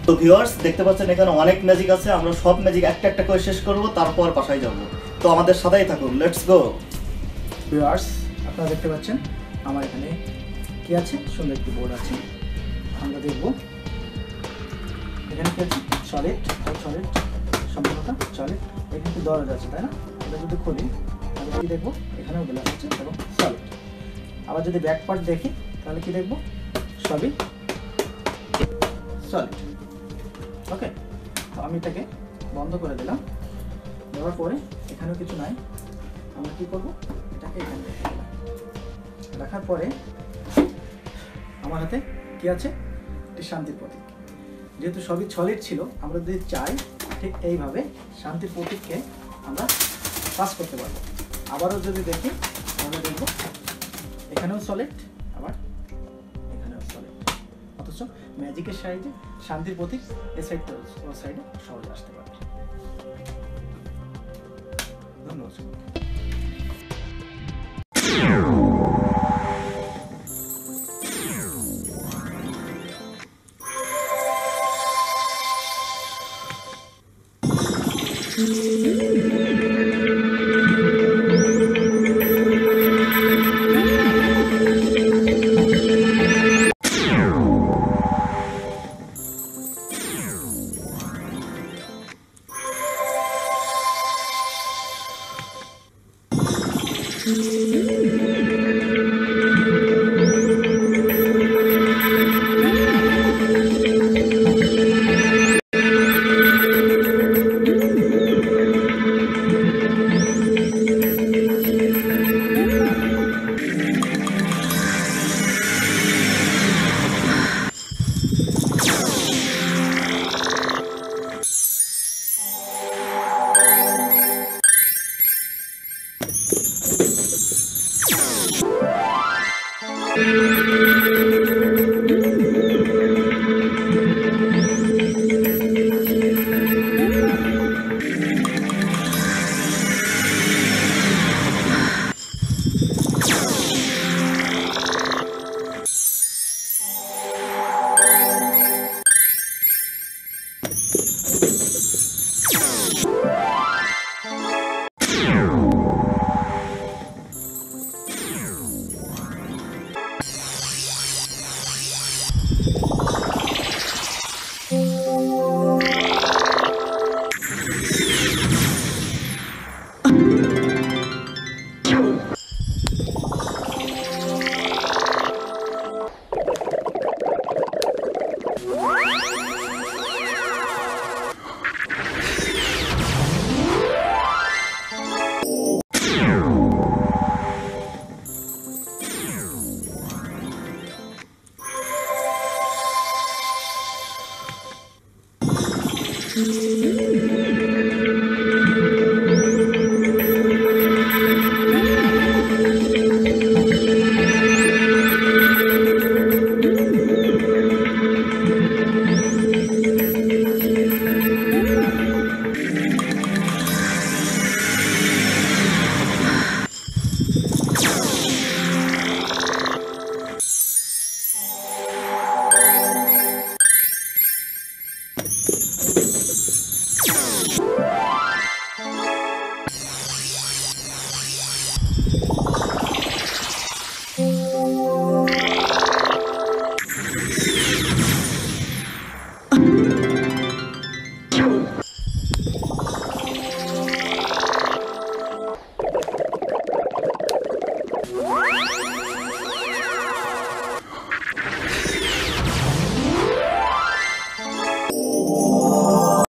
তো ভিউয়ার্স দেখতে পাচ্ছেন এখানে অনেক ম্যাজিক আছে, আমরা সব ম্যাজিক একটা একটা করে শেষ করব, তারপর বাসায় যাব। তো আমাদের সাথেই থাকুন, লেটস গো। ভিউয়ার্স আপনারা দেখতে পাচ্ছেন আমার এখানে কি আছে, সুন্দর একটি বোর্ড আছে। আমরা দেখব এখানে কি আছে, সলিড সম্পূর্ণটা সলিড। এখানে একটি দরজা আছে, তাই না? এটা যদি খুলি তাহলে কি দেখবো, এখানেও গ্লাস আছে এবং সলিড। আবার যদি ব্যাক পার্ট দেখি তাহলে কি দেখবো, সবই সলিড। ওকে, তো আমি এটাকে বন্ধ করে দিলাম। দেওয়ার পরে এখানেও কিছু নাই, আমরা কি করব, এটাকে এখানে রেখে দিলাম। রাখার পরে আমার হাতে কি আছে, একটি শান্তির প্রতীক। যেহেতু সবই সলিড ছিল, আমরা যদি চাই ঠিক এইভাবে শান্তির প্রতীককে আমরা পাস করতে পারবো। আবারও যদি দেখি তাহলে দেখব এখানেও সলিড, আবার এখানেও সলিড। অথচ ম্যাজিকের সাহায্যে শান্তির প্রতীক এ সাইড ও সাইডে সহজে আসতে পারবে। ধন্যবাদ।